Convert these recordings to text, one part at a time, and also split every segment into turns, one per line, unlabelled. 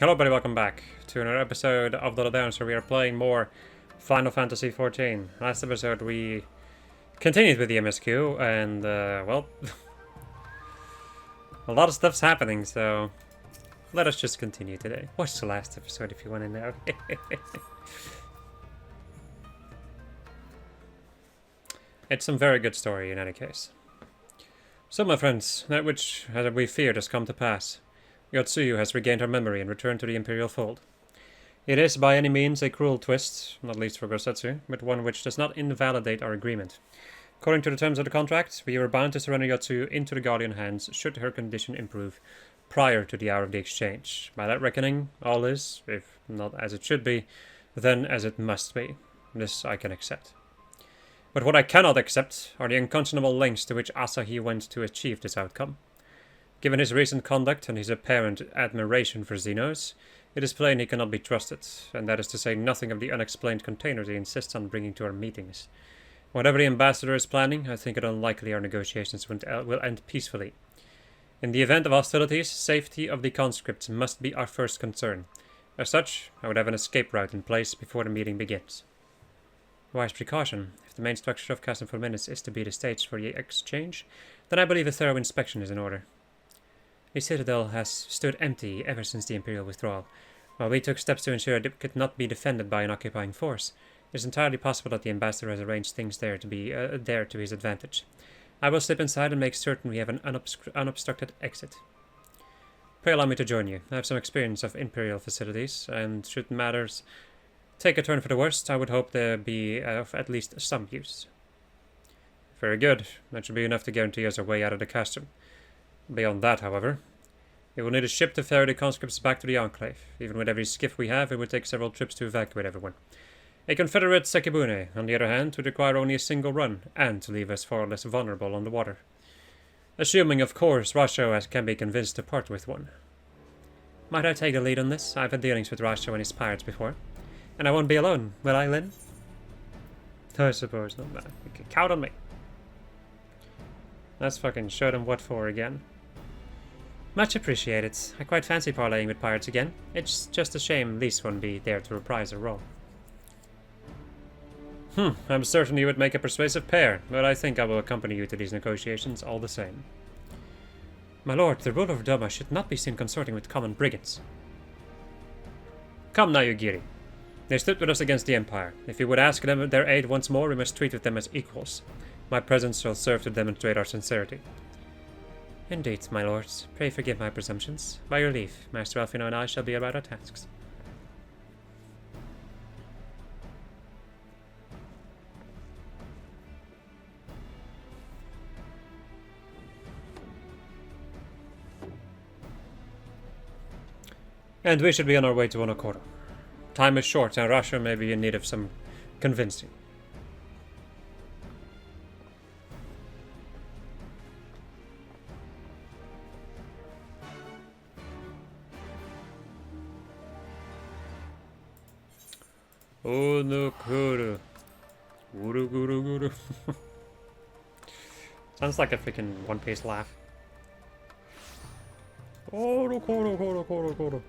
Hello everybody, welcome back to another episode of The Down. So we are playing more Final Fantasy XIV. Last episode we continued with the MSQ and, well, a lot of stuff's happening, so let us just continue today. Watch the last episode if you want to know. It's some very good story in any case. So my friends, that which we feared has come to pass. Yotsuyu has regained her memory and returned to the Imperial fold. It is by any means a cruel twist, not least for Gosetsu, but one which does not invalidate our agreement. According to the terms of the contract, we were bound to surrender Yotsuyu into the Guardian hands should her condition improve prior to the hour of the exchange. By that reckoning, all is, if not as it should be, then as it must be. This I can accept. But what I cannot accept are the unconscionable lengths to which Asahi went to achieve this outcome. Given his recent conduct and his apparent admiration for Xenos, it is plain he cannot be trusted, and that is to say nothing of the unexplained containers he insists on bringing to our meetings. Whatever the ambassador is planning, I think it unlikely our negotiations will end peacefully. In the event of hostilities, safety of the conscripts must be our first concern. As such, I would have an escape route in place before the meeting begins. Wise precaution. If the main structure of Castle for Minutes is to be the stage for the exchange, then I believe a thorough inspection is in order. The citadel has stood empty ever since the Imperial withdrawal. While we took steps to ensure it could not be defended by an occupying force, it is entirely possible that the ambassador has arranged things there to be there to his advantage. I will slip inside and make certain we have an unobstructed exit. Pray allow me to join you. I have some experience of Imperial facilities, and should matters take a turn for the worst, I would hope there be of at least some use. Very good. That should be enough to guarantee us a way out of the castrum. Beyond that, however, we will need a ship to ferry the conscripts back to the Enclave. Even with every skiff we have, it would take several trips to evacuate everyone. A Confederate Sekibune, on the other hand, would require only a single run, and to leave us far less vulnerable on the water. Assuming, of course, Rasho can be convinced to part with one. Might I take the lead on this? I've had dealings with Rasho and his pirates before. And I won't be alone, will I, Lin? I suppose not, man. You can count on me. Let's fucking show them what for again. Much appreciated. I quite fancy parlaying with pirates again. It's just a shame Lise won't be there to reprise her role. I'm certain you would make a persuasive pair, but I think I will accompany you to these negotiations all the same. My lord, the ruler of Doma should not be seen consorting with common brigands. Come now, Yugiri. They stood with us against the Empire. If you would ask them their aid once more, we must treat with them as equals. My presence shall serve to demonstrate our sincerity. Indeed, my lords. Pray forgive my presumptions. By your leave, Master Alfino and I shall be about our tasks. And we should be on our way to Onokoro. Time is short, and Rasho may be in need of some convincing. Onokoro. Guru guru guru. Sounds like a freaking One Piece laugh. Onokoro koro koro koro.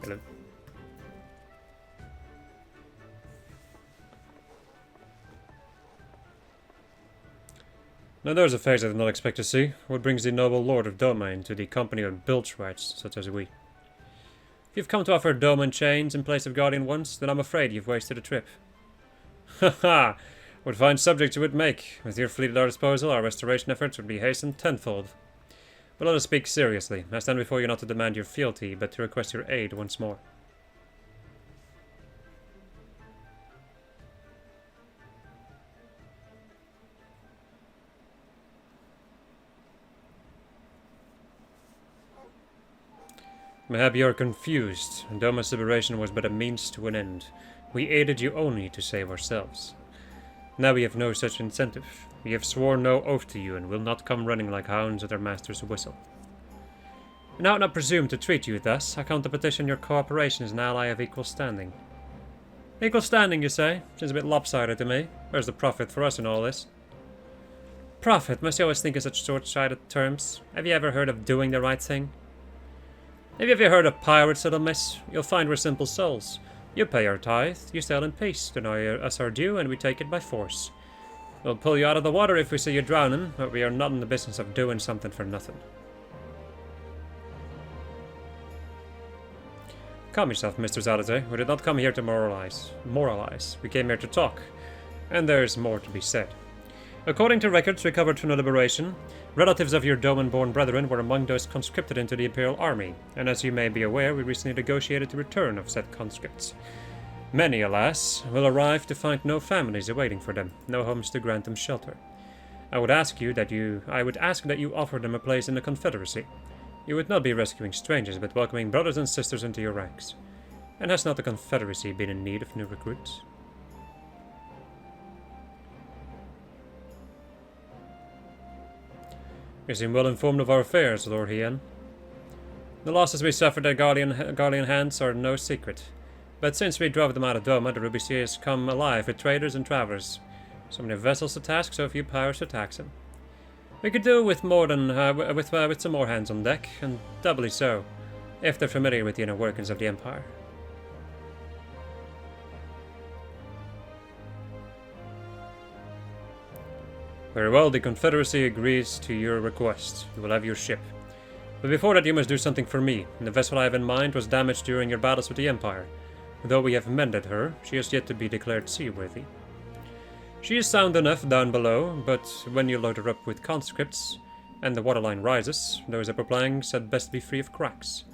Hello. Now there's a face I did not expect to see. What brings the noble lord of Doma into the company of bilge-rats such as we? If you've come to offer Doma chains in place of Guardian ones, then I'm afraid you've wasted a trip. Haha! What fine subjects you would make. With your fleet at our disposal, our restoration efforts would be hastened tenfold. But let us speak seriously. I stand before you not to demand your fealty, but to request your aid once more. Mayhap you are confused. Doma's liberation was but a means to an end. We aided you only to save ourselves. Now we have no such incentive. We have sworn no oath to you and will not come running like hounds at their master's whistle. And I would not presume to treat you thus. I count the petition your cooperation as an ally of equal standing. Equal standing, you say? Seems a bit lopsided to me. Where's the profit for us in all this? prophet, must you always think in such short-sighted terms? Have you ever heard of doing the right thing? Have you ever heard of pirates, little miss? You'll find we're simple souls. You pay our tithe, you sail in peace, deny us our due, and we take it by force. We'll pull you out of the water if we see you drowning, but we are not in the business of doing something for nothing. Calm yourself, Mr. Zalazay. We did not come here to moralize. We came here to talk. And there's more to be said. According to records recovered from the liberation, relatives of your Doman-born brethren were among those conscripted into the Imperial Army, and as you may be aware, we recently negotiated the return of said conscripts. Many, alas, will arrive to find no families awaiting for them, no homes to grant them shelter. I would ask that you offer them a place in the Confederacy. You would not be rescuing strangers, but welcoming brothers and sisters into your ranks. And has not the Confederacy been in need of new recruits? You seem well informed of our affairs, Lord Hien. The losses we suffered at Guardian hands are no secret. But since we drove them out of Doma, the Ruby Sea has come alive with traders and travelers. So many vessels to task, so few pirates to taxing. We could do with more than with some more hands on deck, and doubly so, if they're familiar with the inner workings of the Empire. Very well, the Confederacy agrees to your request. You will have your ship. But before that you must do something for me. The vessel I have in mind was damaged during your battles with the Empire. Though we have mended her, she has yet to be declared seaworthy. She is sound enough down below, but when you load her up with conscripts, and the waterline rises, those upper planks had best be free of cracks.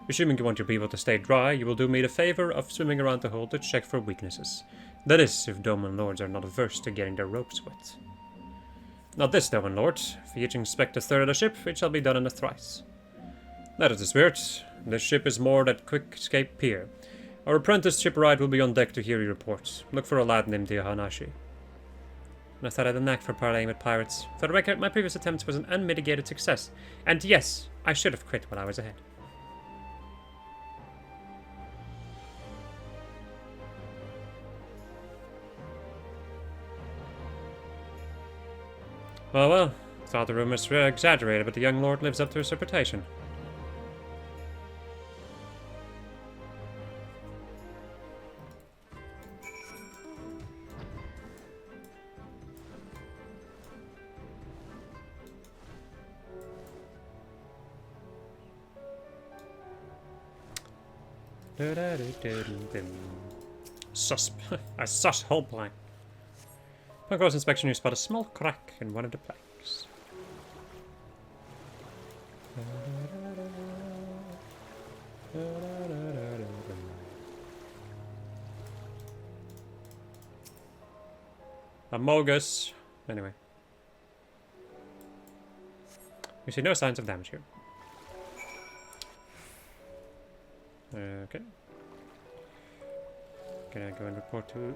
Assuming you want your people to stay dry, you will do me the favor of swimming around the hull to check for weaknesses. That is, if Doman Lords are not averse to getting their ropes wet. Not this, Doman Lord. If you each inspect a third of the ship, it shall be done in a thrice. That is the spirit. This ship is moored at Quick Escape Pier. Our apprentice shipwright will be on deck to hear your reports. Look for a lad named Yohanashi. I thought I had a knack for parleying with pirates. For the record, my previous attempt was an unmitigated success. And yes, I should have quit while I was ahead. Well, thought the rumors were exaggerated, but the young lord lives up to his reputation. A sus hull plank. Upon close inspection, you spot a small crack in one of the planks. A Mogus. Anyway. We see no signs of damage here. Okay. Gonna go and report to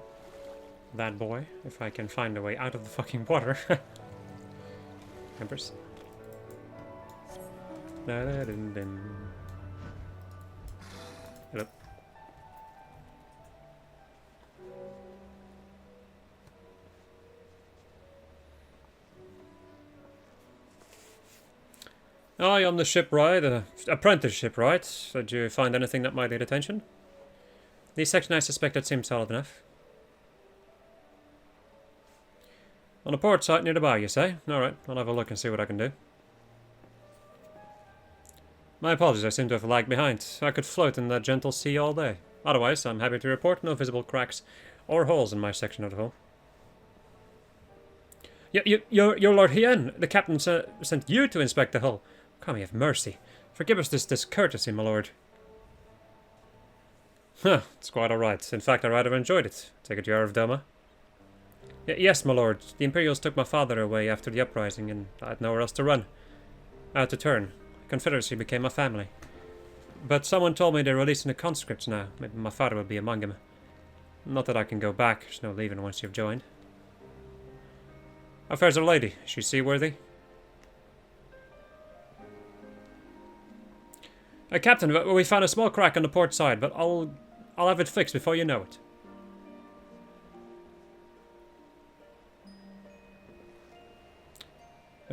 that boy, if I can find a way out of the fucking water. Empress. Hello. I am the shipwright, apprentice shipwright. Did you find anything that might need attention? The section I suspected seems solid enough. On a port site near the bow, you say? Alright, I'll have a look and see what I can do. My apologies, I seem to have lagged behind. I could float in that gentle sea all day. Otherwise, I'm happy to report no visible cracks or holes in my section of the hull. You're Lord Hien. The captain sent you to inspect the hull. Come, have mercy. Forgive us this discourtesy, my lord. Huh, it's quite alright. In fact, I rather enjoyed it. Take it you are of Doma? Yes, my lord. The Imperials took my father away after the uprising, and I had nowhere else to run. I had to turn. The Confederacy became my family. But someone told me they're releasing the conscripts now. Maybe my father will be among them. Not that I can go back. There's no leaving once you've joined. How fares our lady? Is she seaworthy? Captain, we found a small crack on the port side, but I'll have it fixed before you know it.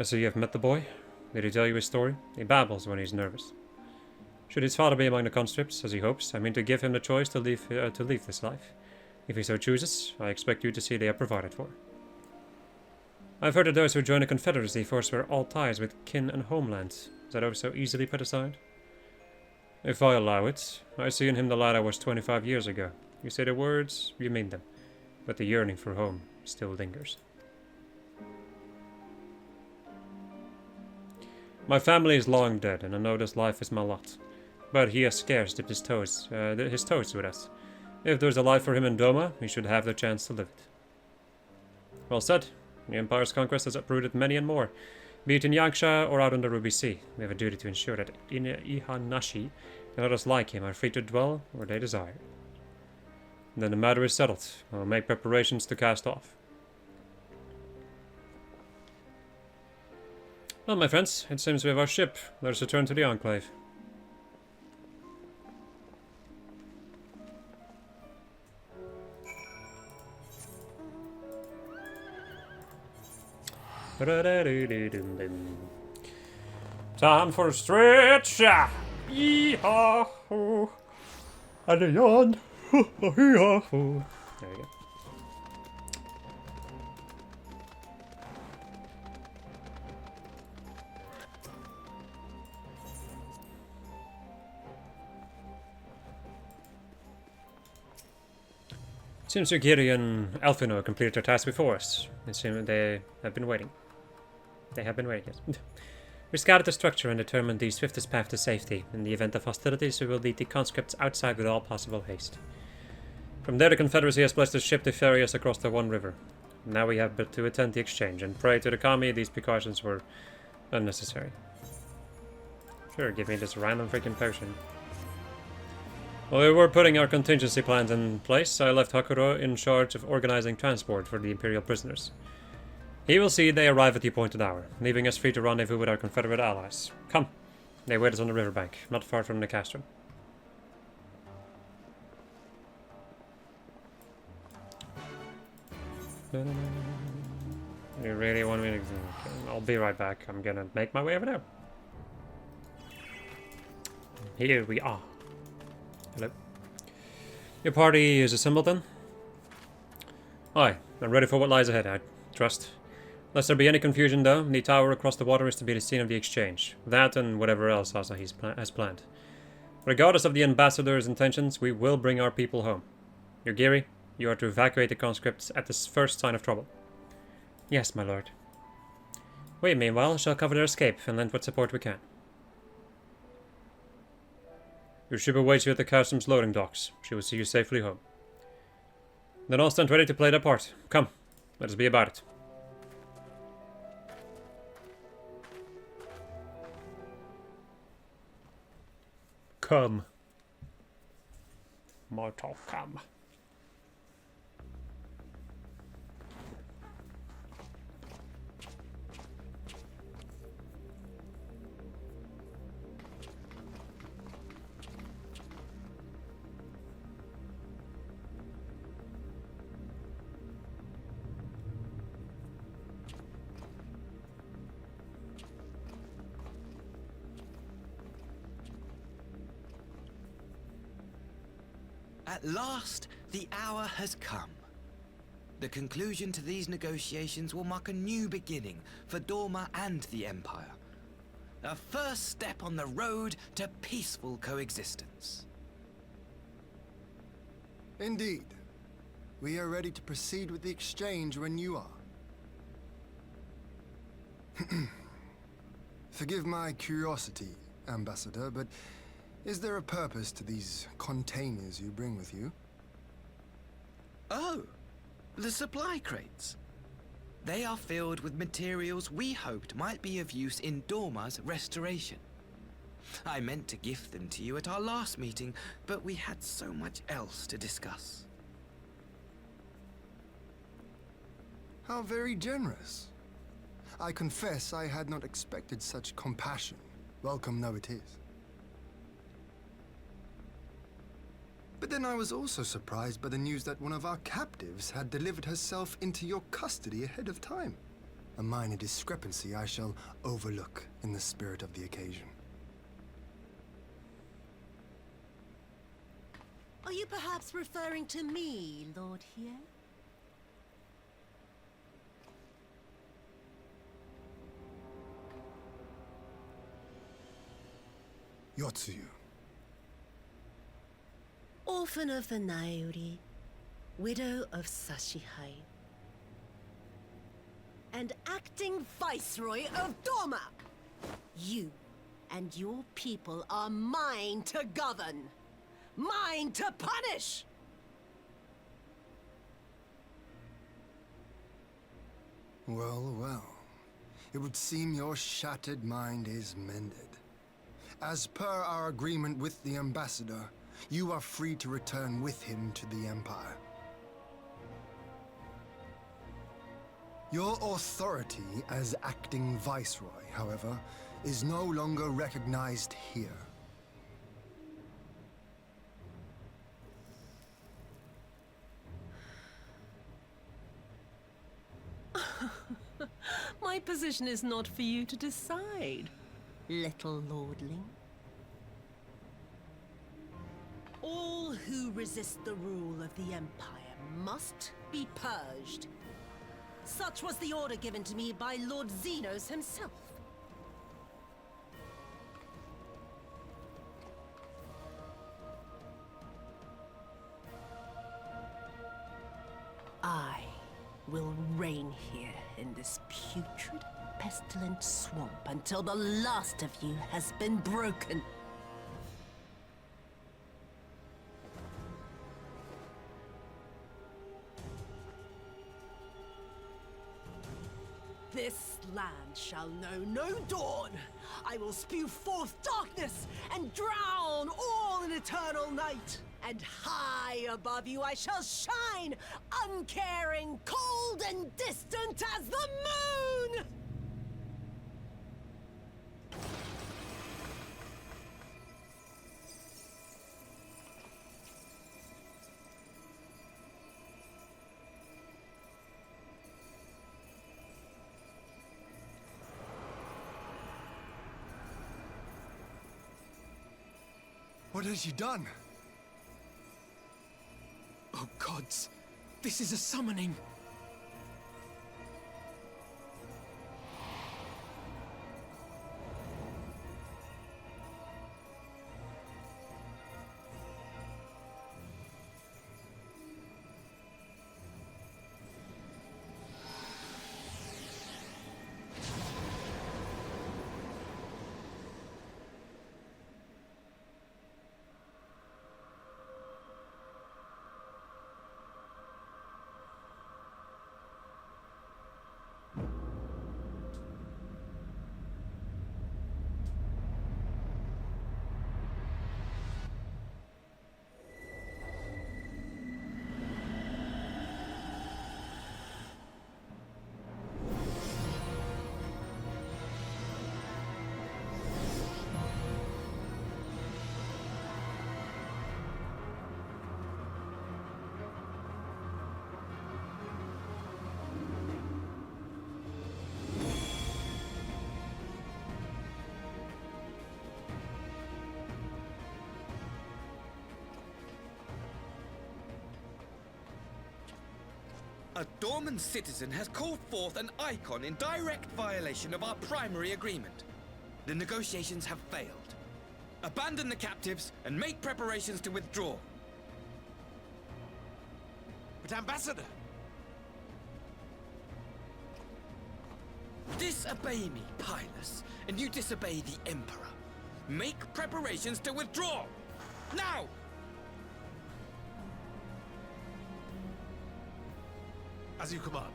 So you have met the boy? Did he tell you his story? He babbles when he's nervous. Should his father be among the conscripts, as he hopes, I mean to give him the choice to leave this life. If he so chooses, I expect you to see they are provided for. I've heard that those who join the Confederacy forswear all ties with kin and homeland. Is that ever so easily put aside? If I allow it, I see in him the lad I was 25 years ago. You say the words, you mean them, but the yearning for home still lingers. My family is long dead, and I know this life is my lot. But he has scarce dipped his toes with us. If there's a life for him in Doma, he should have the chance to live it. Well said. The Empire's conquest has uprooted many and more. Be it in Yangsha or out on the Ruby Sea, we have a duty to ensure that Ihanashi and others like him are free to dwell where they desire. Then the matter is settled. I will make preparations to cast off. Well, my friends, it seems we have our ship. Let us return to the Enclave. Time for a stretch. Yee-haw. And a yawn. There you go. Seems Giri and Elfino completed their task before us. It seems they have been waiting. Yes. We scouted the structure and determined the swiftest path to safety. In the event of hostilities, we will lead the conscripts outside with all possible haste. From there, the Confederacy has pledged a ship to ferry us across the One River. Now we have but to attend the exchange, and pray to the Kami these precautions were unnecessary. Sure, give me this random freaking potion. While we were putting our contingency plans in place, I left Hakuro in charge of organizing transport for the Imperial prisoners. He will see they arrive at the appointed hour, leaving us free to rendezvous with our Confederate allies. Come, they wait us on the riverbank, not far from the castrum. You really want me to... I'll be right back. I'm gonna make my way over there. Here we are. Hello. Your party is assembled then? Aye, I'm ready for what lies ahead, I trust. Lest there be any confusion though, the tower across the water is to be the scene of the exchange. That and whatever else Asahi has planned. Regardless of the ambassador's intentions, we will bring our people home. Yugiri, you are to evacuate the conscripts at the first sign of trouble. Yes, my lord. We, meanwhile, shall cover their escape and lend what support we can. Your ship awaits you at the customs loading docks. She will see you safely home. Then all stand ready to play their part. Come, let us be about it. Come. Mortal come.
At last, the hour has come. The conclusion to these negotiations will mark a new beginning for Dorma and the Empire. A first step on the road to peaceful coexistence.
Indeed. We are ready to proceed with the exchange when you are. Forgive my curiosity, Ambassador, but is there a purpose to these containers you bring with you?
Oh, the supply crates. They are filled with materials we hoped might be of use in Dorma's restoration. I meant to gift them to you at our last meeting, but we had so much else to discuss.
How very generous. I confess I had not expected such compassion. Welcome though it is. But then I was also surprised by the news that one of our captives had delivered herself into your custody ahead of time. A minor discrepancy I shall overlook in the spirit of the occasion.
Are you perhaps referring to me, Lord here?
Yotsuyu.
Orphan of the Naori, widow of Sashihai, and acting Viceroy of Dorma! You and your people are mine to govern, mine to punish!
Well, well. It would seem your shattered mind is mended. As per our agreement with the Ambassador, you are free to return with him to the Empire. Your authority as acting Viceroy, however, is no longer recognized here.
My position is not for you to decide, little lordling. All who resist the rule of the Empire must be purged. Such was the order given to me by Lord Xenos himself. I will reign here in this putrid, pestilent swamp until the last of you has been broken. This land shall know no dawn. I will spew forth darkness and drown all in eternal night. And high above you I shall shine, uncaring, cold and distant as the moon!
What has she done?
Oh gods, this is a summoning. A Dorman citizen has called forth an icon in direct violation of our primary agreement. The negotiations have failed. Abandon the captives and make preparations to withdraw.
But Ambassador!
Disobey me, Pilus, and you disobey the Emperor. Make preparations to withdraw! Now!
As you command.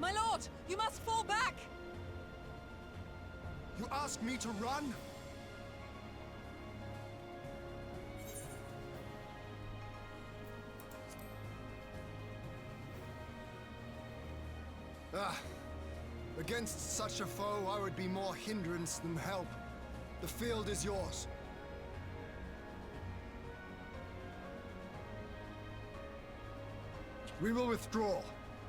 My lord, you must fall back!
You ask me to run? Against such a foe, I would be more hindrance than help. The field is yours. We will withdraw,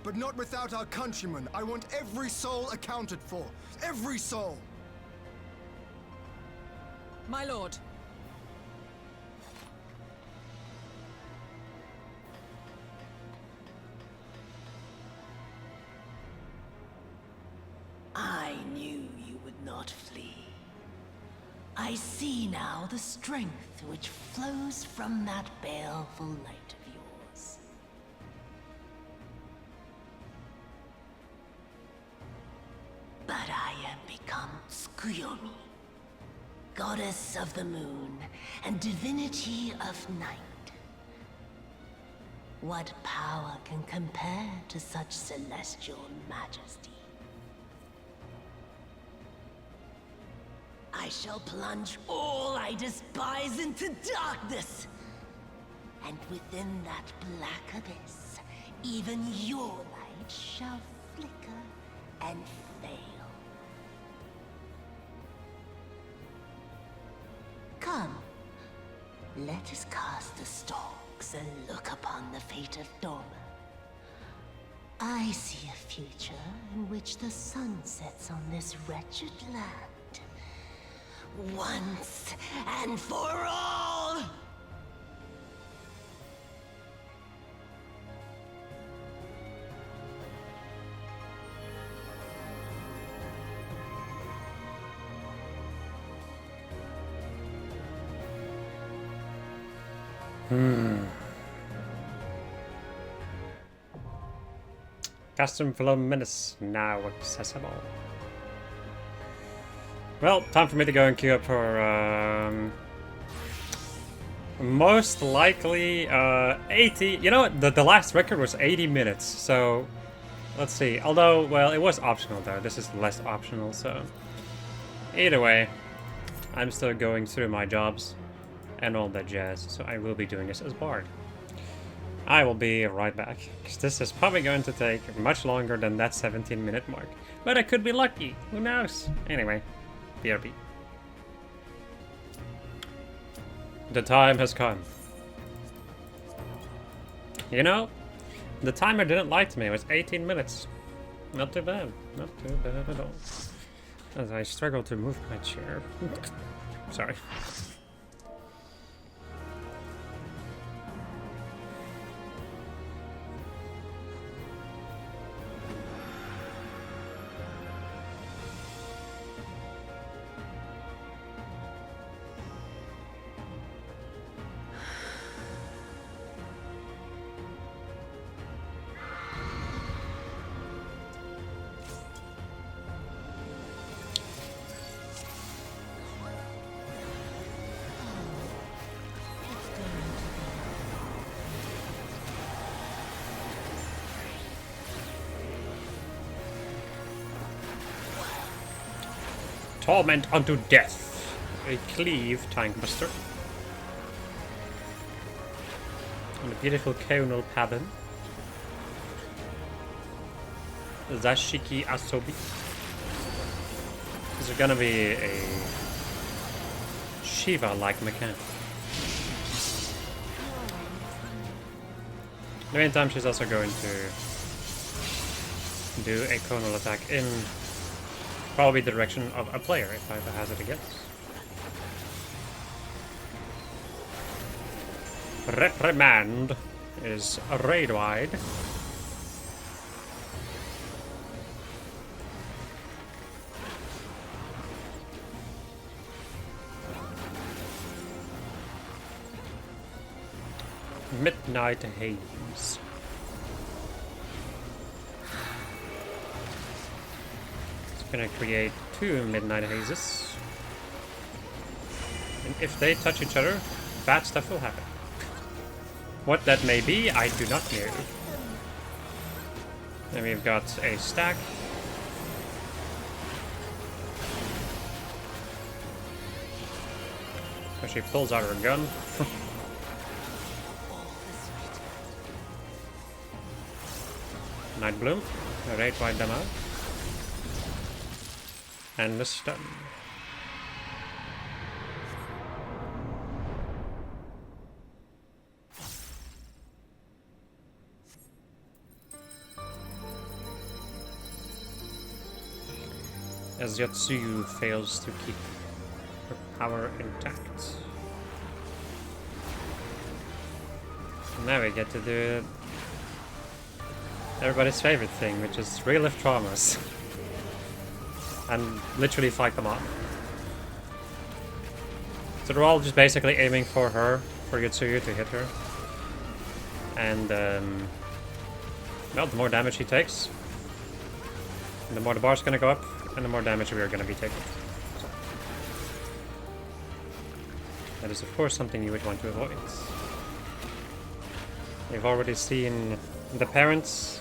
but not without our countrymen. I want every soul accounted for. Every soul!
My lord.
I knew you would not flee. I see now the strength which flows from that baleful light of yours. But I am become Tsukuyomi, goddess of the moon and divinity of night. What power can compare to such celestial majesty? I shall plunge all I despise into darkness. And within that black abyss, even your light shall flicker and fail. Come, let us cast the stalks and look upon the fate of Dorma. I see a future in which the sun sets on this wretched land. Once and for all!
Custom Flow Menace now accessible. Well, time for me to go and queue up for most likely 80. You know what? The last record was 80 minutes, so let's see. Although, well, it was optional though. This is less optional, so either way, I'm still going through my jobs and all that jazz, so I will be doing this as Bard. I will be right back, because this is probably going to take much longer than that 17-minute mark. But I could be lucky, who knows? Anyway, BRB. The time has come. You know, the timer didn't lie to me, it was 18 minutes. Not too bad, not too bad at all. As I struggle to move my chair. Sorry. Torment unto death. A cleave tankbuster. And a beautiful conal pattern. Zashiki Asobi. This is gonna be a Shiva-like mechanic. In the meantime, she's also going to do a conal attack in probably the direction of a player, if I have to hazard a guess. Reprimand is raid wide. Midnight Haze. Gonna create 2 Midnight Hazes. And if they touch each other, bad stuff will happen. What that may be, I do not know. Then we've got a stack. So she pulls out her gun. Night Bloom. Rage wipe them out. And the stun. As Yotsuyu fails to keep her power intact. Now we get to do everybody's favorite thing, which is relive traumas. And literally fight them off. So they're all just basically aiming for her, for Yotsuyu to hit her. And, well, the more damage he takes, the more the bar's gonna go up, and the more damage we are gonna be taking. So, that is, of course, something you would want to avoid. You've already seen the parents,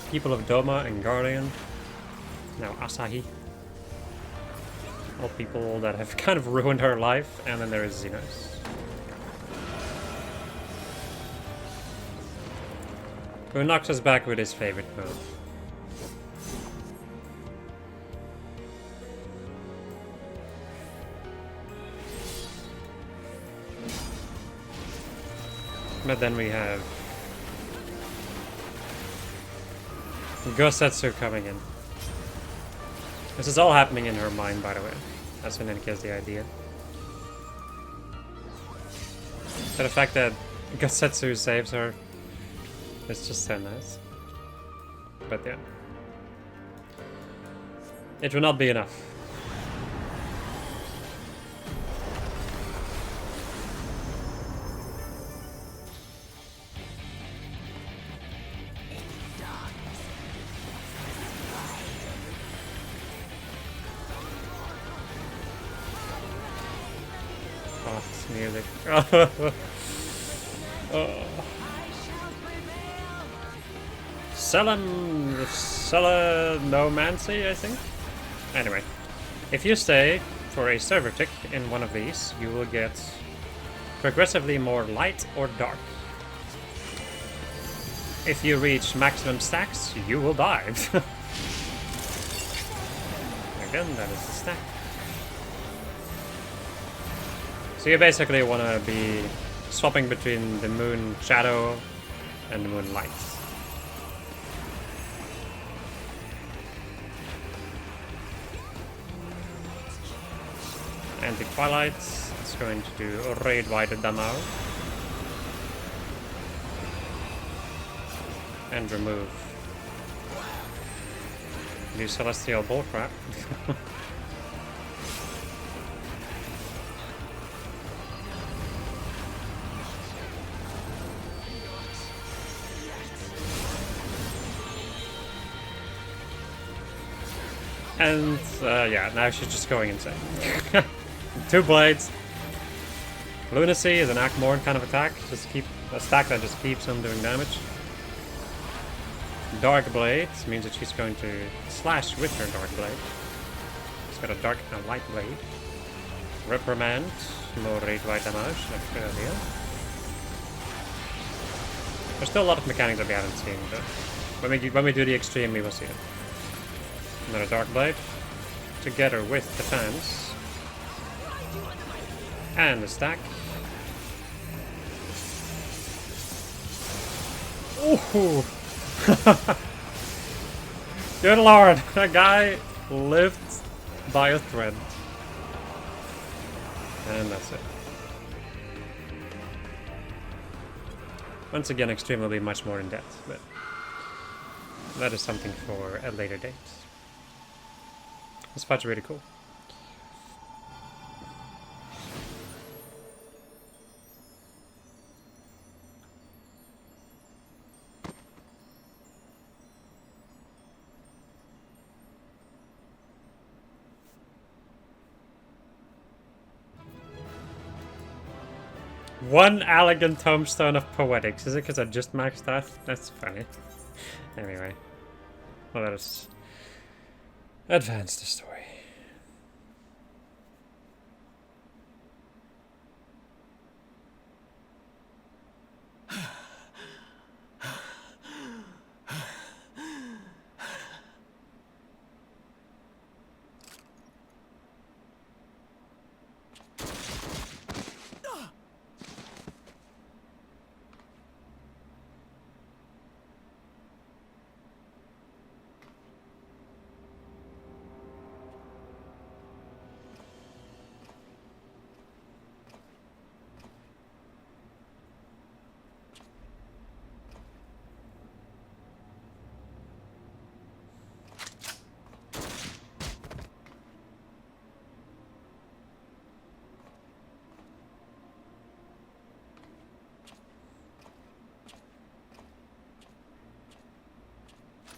people of Doma and Guardian, now Asahi. All people that have kind of ruined her life, and then there is Xenos. Who knocks us back with his favorite move. But then we have Gosetsu coming in. This is all happening in her mind, by the way. That's when Enix has the idea. So the fact that Gosetsu saves her is just so nice. But yeah. It will not be enough. Music. Selenomancy, I think? Anyway, if you stay for a server tick in one of these, you will get progressively more light or dark. If you reach maximum stacks, you will die. Again, that is the stack. So you basically want to be swapping between the moon shadow and the moon light. Anti-Twilight, it's going to do raid wide damage. And remove the Celestial Bullcrap. And, yeah, now she's just going insane. 2 blades. Lunacy is an Akmorn kind of attack. Just keep a stack that just keeps him doing damage. Dark Blade means that she's going to slash with her Dark Blade. She's got a dark and a light blade. Reprimand, more raid wide damage. That's a good idea. There's still a lot of mechanics that we haven't seen, but when we do the extreme, we will see it. Another Dark Blade, together with the fans, and the stack. Ooh! Good lord, that guy lived by a thread. And that's it. Once again, Extreme will be much more in depth, but that is something for a later date. This fight's really cool. One elegant tombstone of poetics. Is it because I just maxed that? That's funny. Anyway. Well, let us advance the story.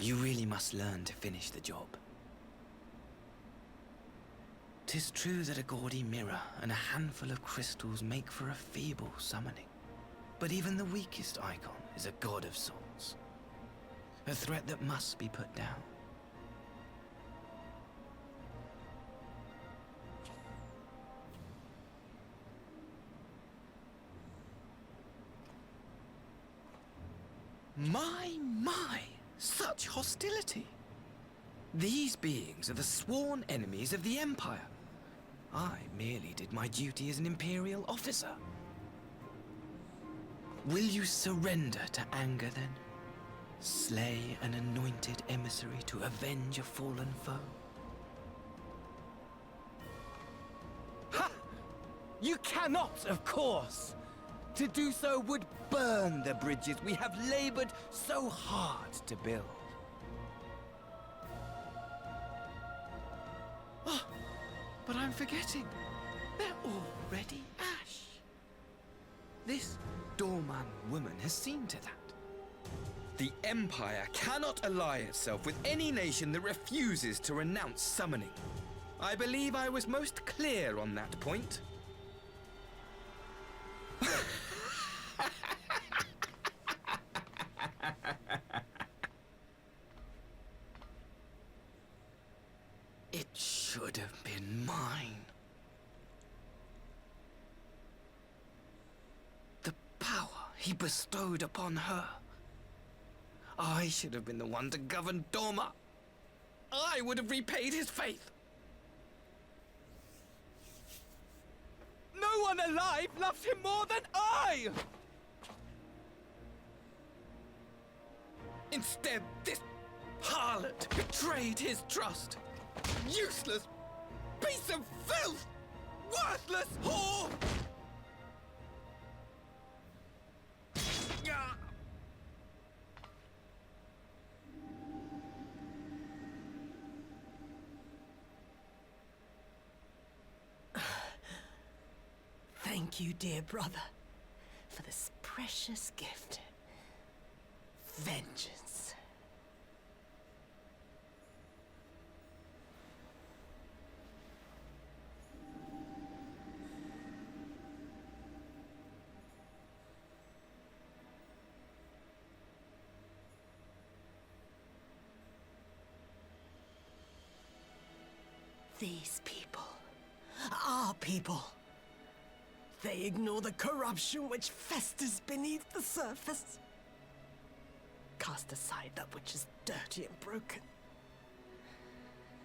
You really must learn to finish the job. 'Tis true that a gaudy mirror and a handful of crystals make for a feeble summoning. But even the weakest icon is a god of sorts. A threat that must be put down. My, such hostility! These beings are the sworn enemies of the Empire. I merely did my duty as an Imperial officer. Will you surrender to anger then? Slay an anointed emissary to avenge a fallen foe?
Ha! You cannot, of course! To do so would burn the bridges we have labored so hard to build.
Oh, but I'm forgetting. They're already ash. This doorman woman has seen to that. The Empire cannot ally itself with any nation that refuses to renounce summoning. I believe I was most clear on that point. It should have been mine. The power he bestowed upon her. I should have been the one to govern Dorma. I would have repaid his faith.
No one alive loves him more than I!
Instead, this harlot betrayed his trust. Useless piece of filth! Worthless whore! Ah!
Thank you, dear brother, for this precious gift. Vengeance. These people, our people, they ignore the corruption which festers beneath the surface. Cast aside that which is dirty and broken.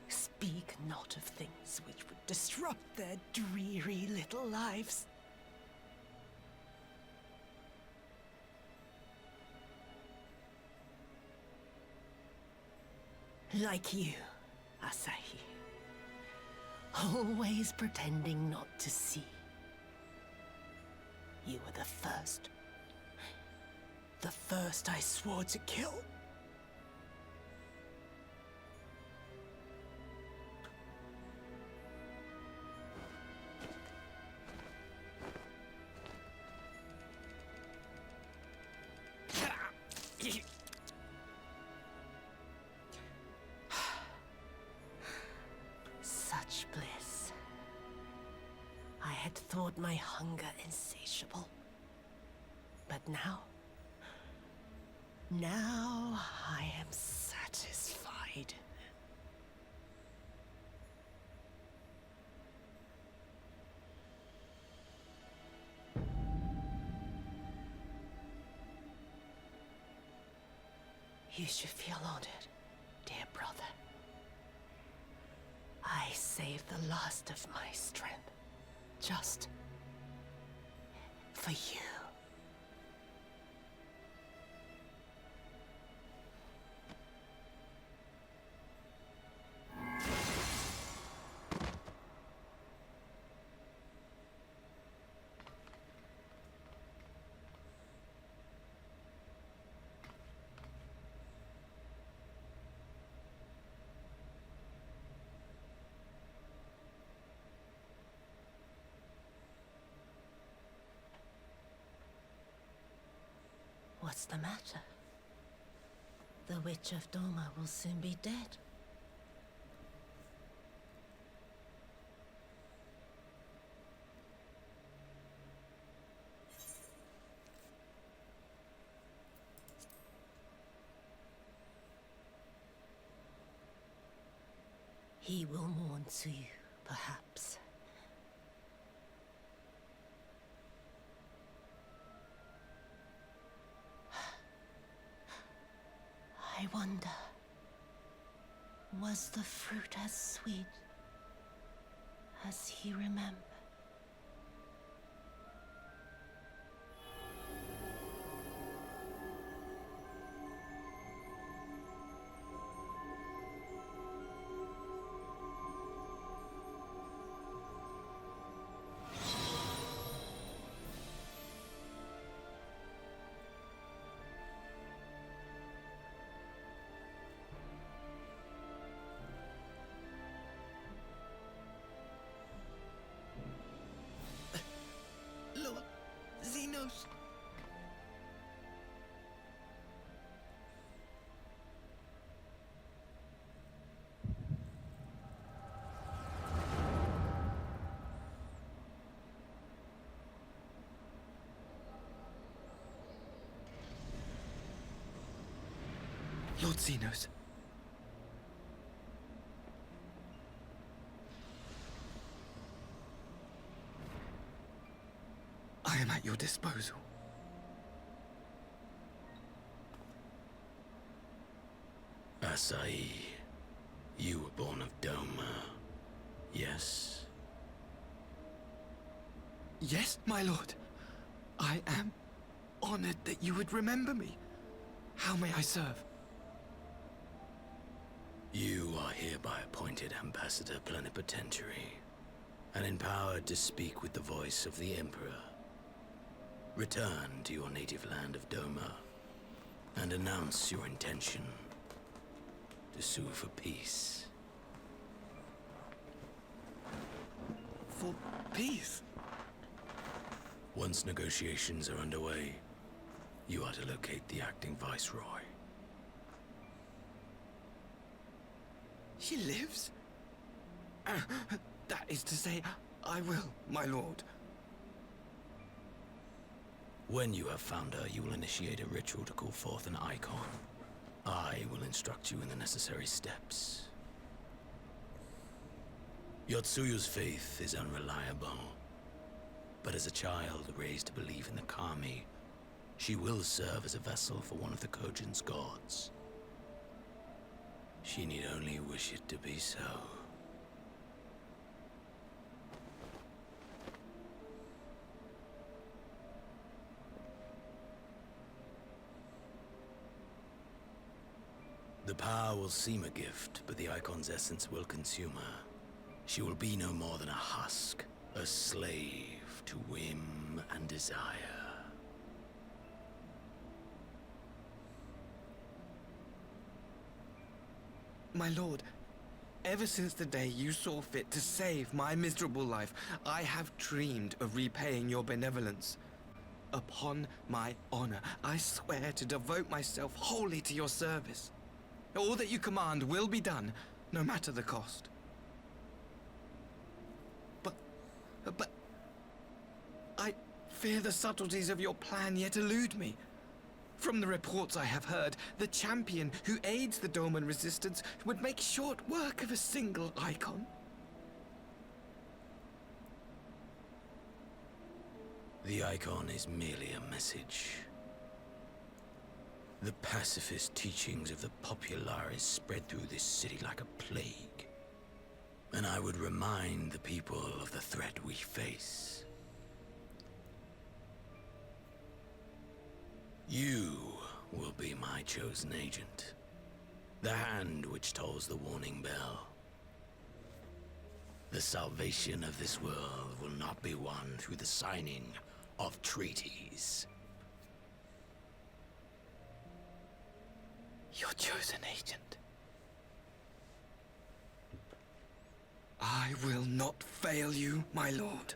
Speak not of things which would disrupt their dreary little lives. Like you, Asahi. Always pretending not to see. You were the first. The first I swore to kill. Such bliss. I had thought my hunger insatiable. But now I am satisfied. You should feel honored, dear brother. I saved the last of my strength, just for you. What's the matter? The Witch of Doma will soon be dead. He will mourn to you, perhaps. I wonder, was the fruit as sweet as he remembered?
Lord Xenos. Lord Xenos. I am at your disposal.
Asai, you were born of Doma, yes?
Yes, my lord. I am honored that you would remember me. How may I serve?
You are hereby appointed Ambassador Plenipotentiary, and empowered to speak with the voice of the Emperor. Return to your native land of Doma, and announce your intention to sue for peace.
For peace?
Once negotiations are underway, you are to locate the acting Viceroy.
She lives? That is to say, I will, my lord.
When you have found her, you will initiate a ritual to call forth an icon. I will instruct you in the necessary steps. Yotsuyu's faith is unreliable, but as a child raised to believe in the Kami, she will serve as a vessel for one of the Kojin's gods. She need only wish it to be so. The power will seem a gift, but the icon's essence will consume her. She will be no more than a husk, a slave to whim and desire.
My lord, ever since the day you saw fit to save my miserable life, I have dreamed of repaying your benevolence. Upon my honor, I swear to devote myself wholly to your service. All that you command will be done, no matter the cost. But I fear the subtleties of your plan yet elude me. From the reports I have heard, the champion who aids the Doman resistance would make short work of a single icon.
The icon is merely a message. The pacifist teachings of the Populares spread through this city like a plague. And I would remind the people of the threat we face. You will be my chosen agent. The hand which tolls the warning bell. The salvation of this world will not be won through the signing of treaties.
Your chosen agent. I will not fail you, my lord.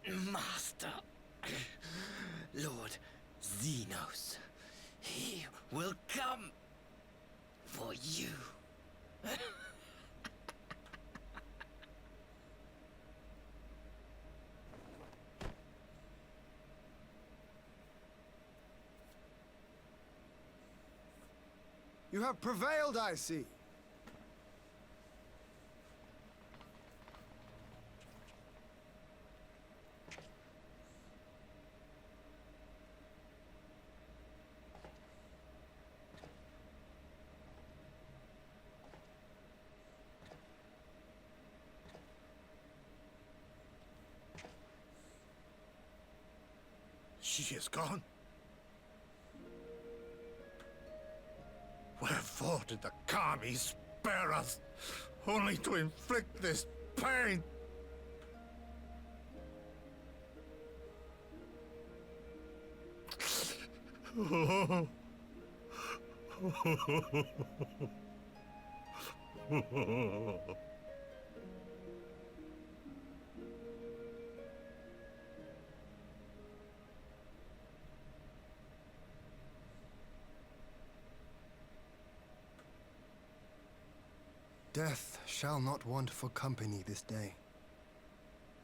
Master, Lord Xenos, he will come for you.
You have prevailed, I see.
She is gone. Wherefore did the Kami spare us, only to inflict this pain?
Death shall not want for company this day.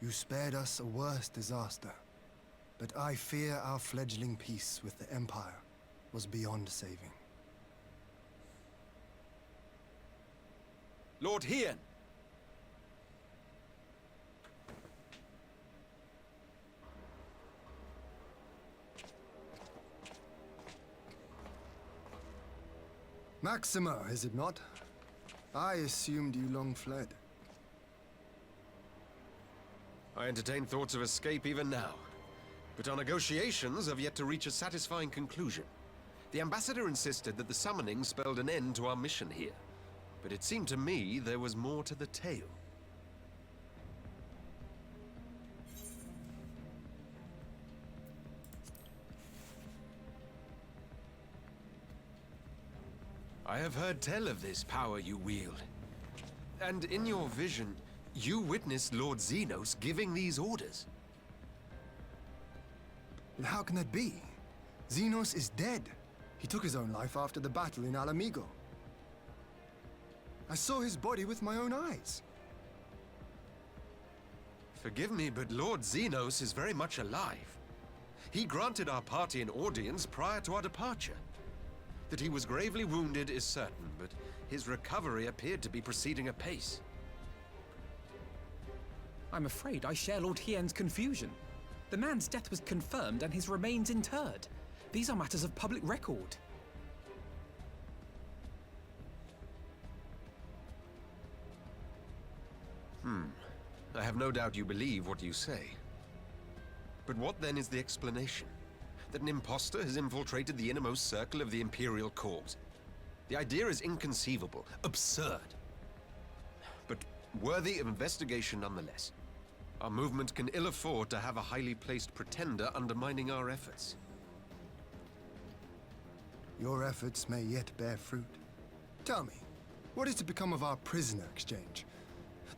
You spared us a worse disaster, but I fear our fledgling peace with the Empire was beyond saving.
Lord Hien!
Maxima, is it not? I assumed you long fled.
I entertain thoughts of escape even now. But our negotiations have yet to reach a satisfying conclusion. The ambassador insisted that the summoning spelled an end to our mission here. But it seemed to me there was more to the tale. I have heard tell of this power you wield. And in your vision, you witnessed Lord Xenos giving these orders.
And how can that be? Xenos is dead. He took his own life after the battle in Alamigo. I saw his body with my own eyes.
Forgive me, but Lord Xenos is very much alive. He granted our party an audience prior to our departure. That he was gravely wounded is certain, but his recovery appeared to be proceeding apace.
I'm afraid I share Lord Hien's confusion. The man's death was confirmed and his remains interred. These are matters of public record.
I have no doubt you believe what you say. But what then is the explanation? That an impostor has infiltrated the innermost circle of the Imperial Corps. The idea is inconceivable, absurd. But worthy of investigation nonetheless. Our movement can ill afford to have a highly placed pretender undermining our efforts.
Your efforts may yet bear fruit. Tell me, what is to become of our prisoner exchange?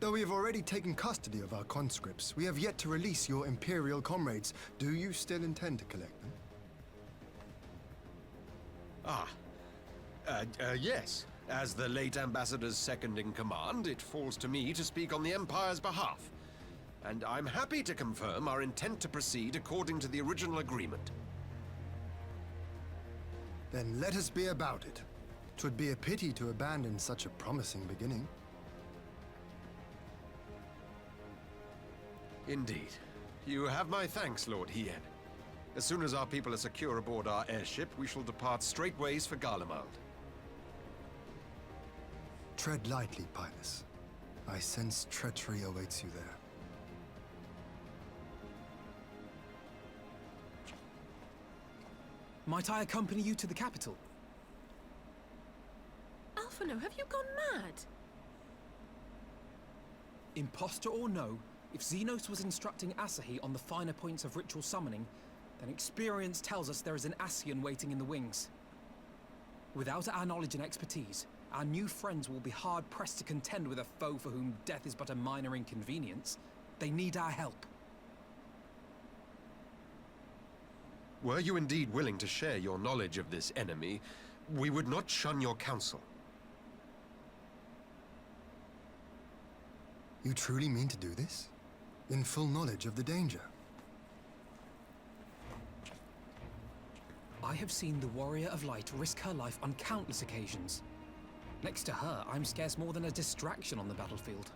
Though we have already taken custody of our conscripts, we have yet to release your Imperial comrades. Do you still intend to collect them?
Yes. As the late Ambassador's second-in-command, it falls to me to speak on the Empire's behalf. And I'm happy to confirm our intent to proceed according to the original agreement.
Then let us be about it. 'Twould be a pity to abandon such a promising beginning.
Indeed. You have my thanks, Lord Hien. As soon as our people are secure aboard our airship, we shall depart straightways for Garlemald.
Tread lightly, Pilus. I sense treachery awaits you there.
Might I accompany you to the capital?
Alphino, have you gone mad?
Imposter or no, if Xenos was instructing Asahi on the finer points of ritual summoning, then experience tells us there is an Ascian waiting in the wings. Without our knowledge and expertise, our new friends will be hard-pressed to contend with a foe for whom death is but a minor inconvenience. They need our help.
Were you indeed willing to share your knowledge of this enemy, we would not shun your counsel.
You truly mean to do this? In full knowledge of the danger?
I have seen the Warrior of Light risk her life on countless occasions. Next to her, I'm scarce more than a distraction on the battlefield.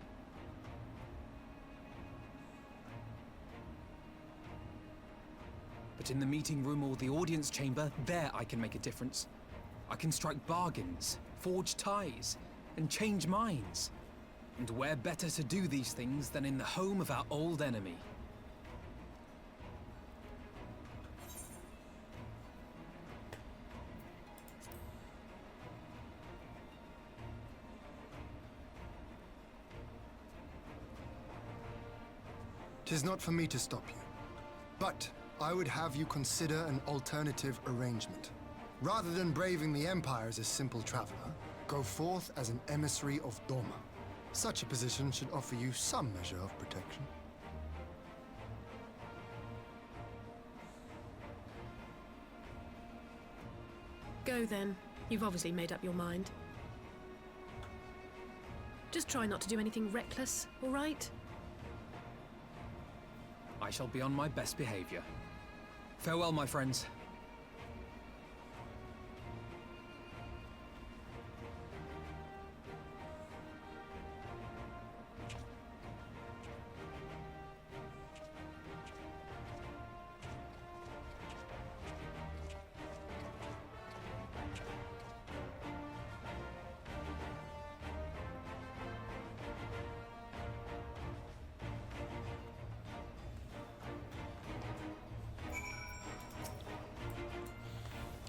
But in the meeting room or the audience chamber, there I can make a difference. I can strike bargains, forge ties, and change minds. And where better to do these things than in the home of our old enemy?
Tis not for me to stop you, but I would have you consider an alternative arrangement. Rather than braving the Empire as a simple traveler, go forth as an emissary of Doma. Such a position should offer you some measure of protection.
Go then. You've obviously made up your mind. Just try not to do anything reckless, all right?
I shall be on my best behavior. Farewell, my friends.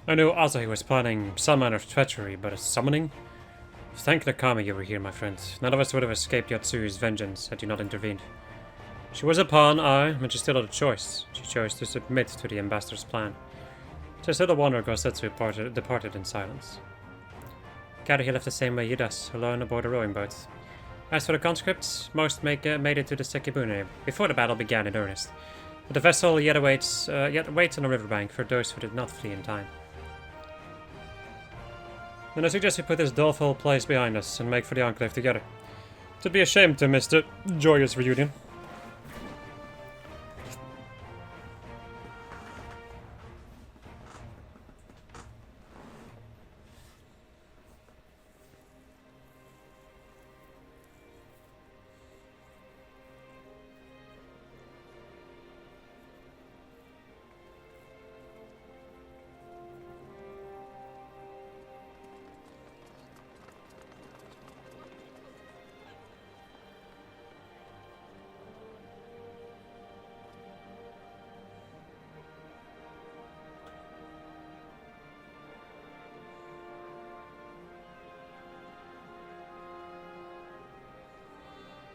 I knew Asahi was planning some manner of treachery, but a summoning? Thank the kami you were here, my friend. None of us would have escaped Yatsui's vengeance had you not intervened. She was a pawn, aye, but she still had a choice. She chose to submit to the ambassador's plan. Tis little wonder Gosetsu departed in silence. Gather he left the same way he does, alone aboard a rowing boat. As for the conscripts, most made it to the Sekibune before the battle began in earnest. But the vessel yet waits on the riverbank for those who did not flee in time. Then I suggest we put this doleful place behind us and make for the Enclave together. It'd be a shame to miss the joyous reunion.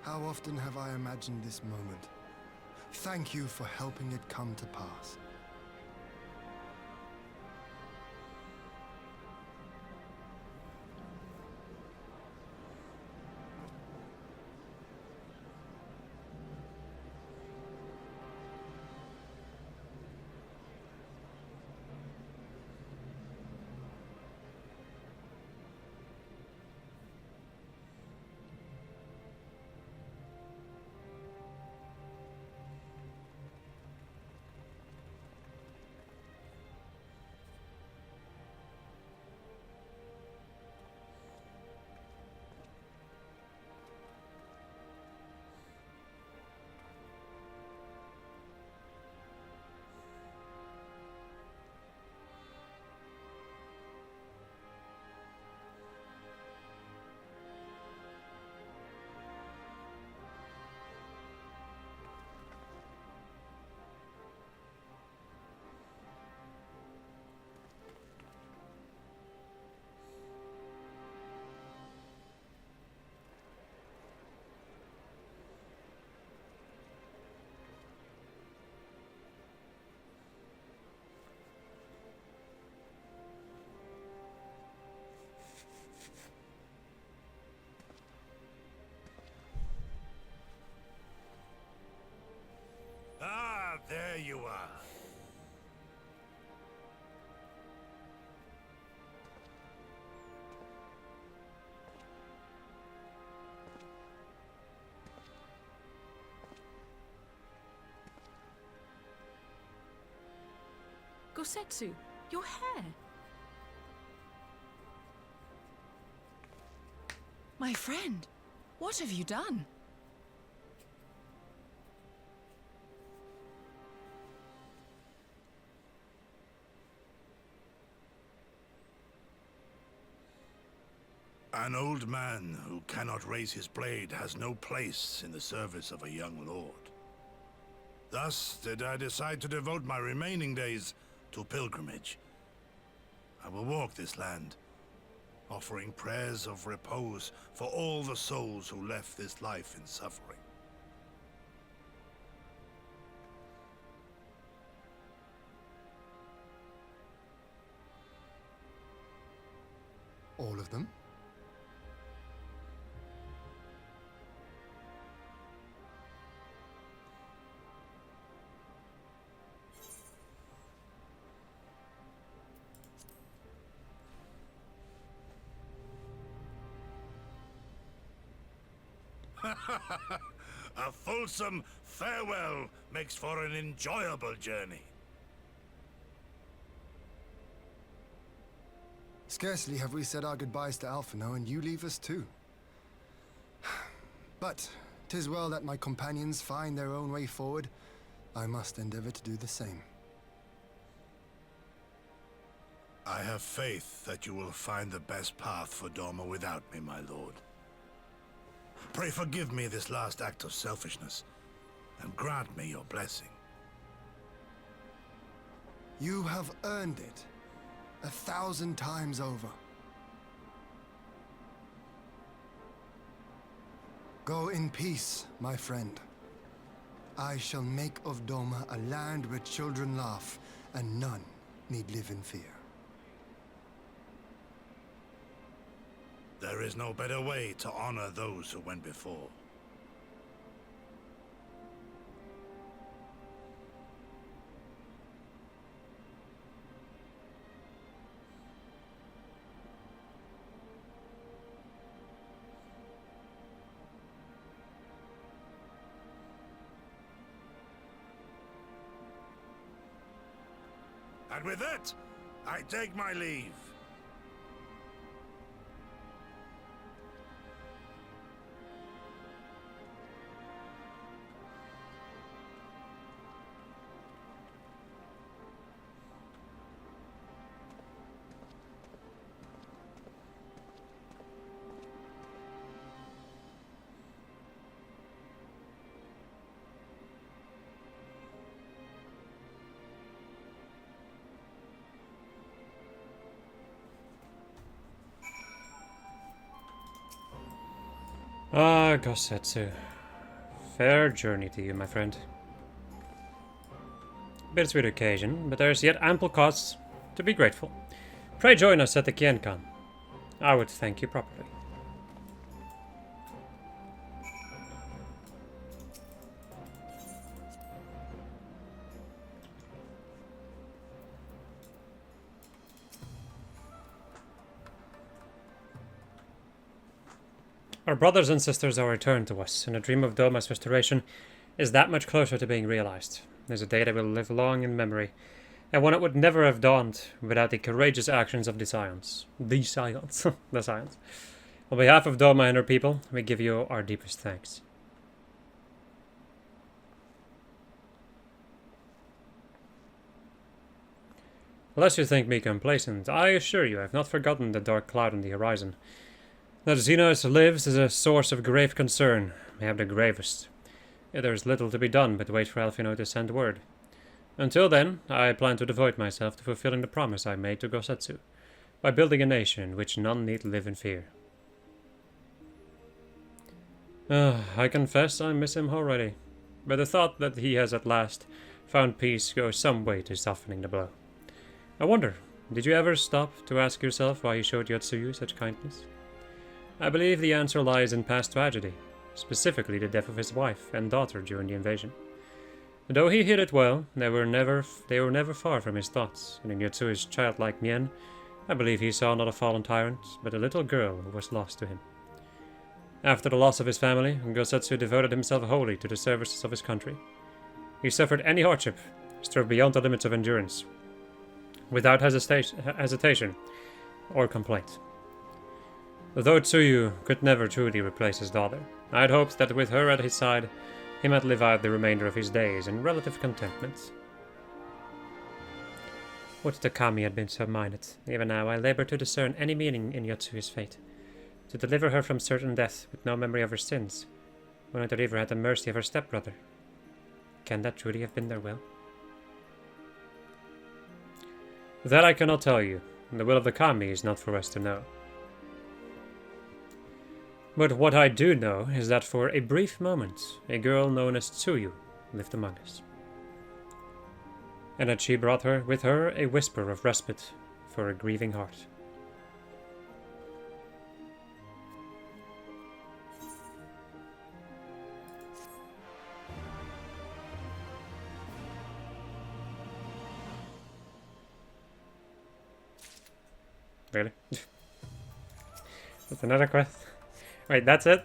How often have I imagined this moment? Thank you for helping it come to pass.
Ah, there you are.
Gosetsu, your hair.
My friend, what have you done?
An old man who cannot raise his blade has no place in the service of a young lord. Thus did I decide to devote my remaining days to pilgrimage. I will walk this land, offering prayers of repose for all the souls who left this life in suffering.
All of them?
A fulsome farewell makes for an enjoyable journey.
Scarcely have we said our goodbyes to Alphino, and you leave us too. But 'tis well that my companions find their own way forward. I must endeavor to do the same.
I have faith that you will find the best path for Doma without me, my lord. Pray forgive me this last act of selfishness, and grant me your blessing.
You have earned it 1,000 times over. Go in peace, my friend. I shall make of Doma a land where children laugh, and none need live in fear.
There is no better way to honor those who went before. And with that, I take my leave.
Ah, Gosetsu. Fair journey to you, my friend. Bittersweet occasion, but there's yet ample cause to be grateful. Pray join us at the Kienkan. I would thank you properly. Our brothers and sisters are returned to us, and a dream of Doma's restoration is that much closer to being realized. There's a day that will live long in memory, and one that would never have dawned without the courageous actions of the Scions. The Scions. The Scions. On behalf of Doma and her people, we give you our deepest thanks. Lest you think me complacent, I assure you I have not forgotten the dark cloud on the horizon. That Xenos lives is a source of grave concern, maybe the gravest. Yet there is little to be done but wait for Alphino to send word. Until then, I plan to devote myself to fulfilling the promise I made to Gosetsu, by building a nation in which none need live in fear. I confess I miss him already, but the thought that he has at last found peace goes some way to softening the blow. I wonder, did you ever stop to ask yourself why he showed Yotsuyu such kindness? I believe the answer lies in past tragedy, specifically the death of his wife and daughter during the invasion. Though he hid it well, they were never far from his thoughts, and in Yotsuyu's childlike mien, I believe he saw not a fallen tyrant, but a little girl who was lost to him. After the loss of his family, Gosetsu devoted himself wholly to the services of his country. He suffered any hardship, strove beyond the limits of endurance. without hesitation or complaint. Though Tsuyu could never truly replace his daughter, I had hoped that with her at his side, he might live out the remainder of his days in relative contentment. Would the Kami had been so minded. Even now I labor to discern any meaning in Yotsuyu's fate. To deliver her from certain death with no memory of her sins, only to leave her at the mercy of her stepbrother. Can that truly have been their will? That I cannot tell you. The will of the Kami is not for us to know. But what I do know is that for a brief moment, a girl known as Tsuyu lived among us. And that she brought with her a whisper of respite for a grieving heart. Really? That's another quest? Wait, that's it?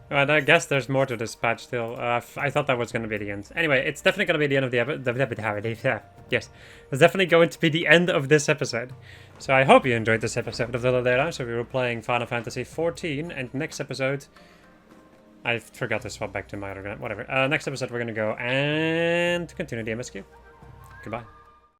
And I guess there's more to this patch still. I thought that was going to be the end. Anyway, it's definitely going to be the end of the episode. Yes, it's definitely going to be the end of this episode. So I hope you enjoyed this episode of the Ladera. So we were playing Final Fantasy XIV, and next episode... I forgot to swap back to my other... Whatever. Next episode we're going to go and continue the MSQ. Goodbye.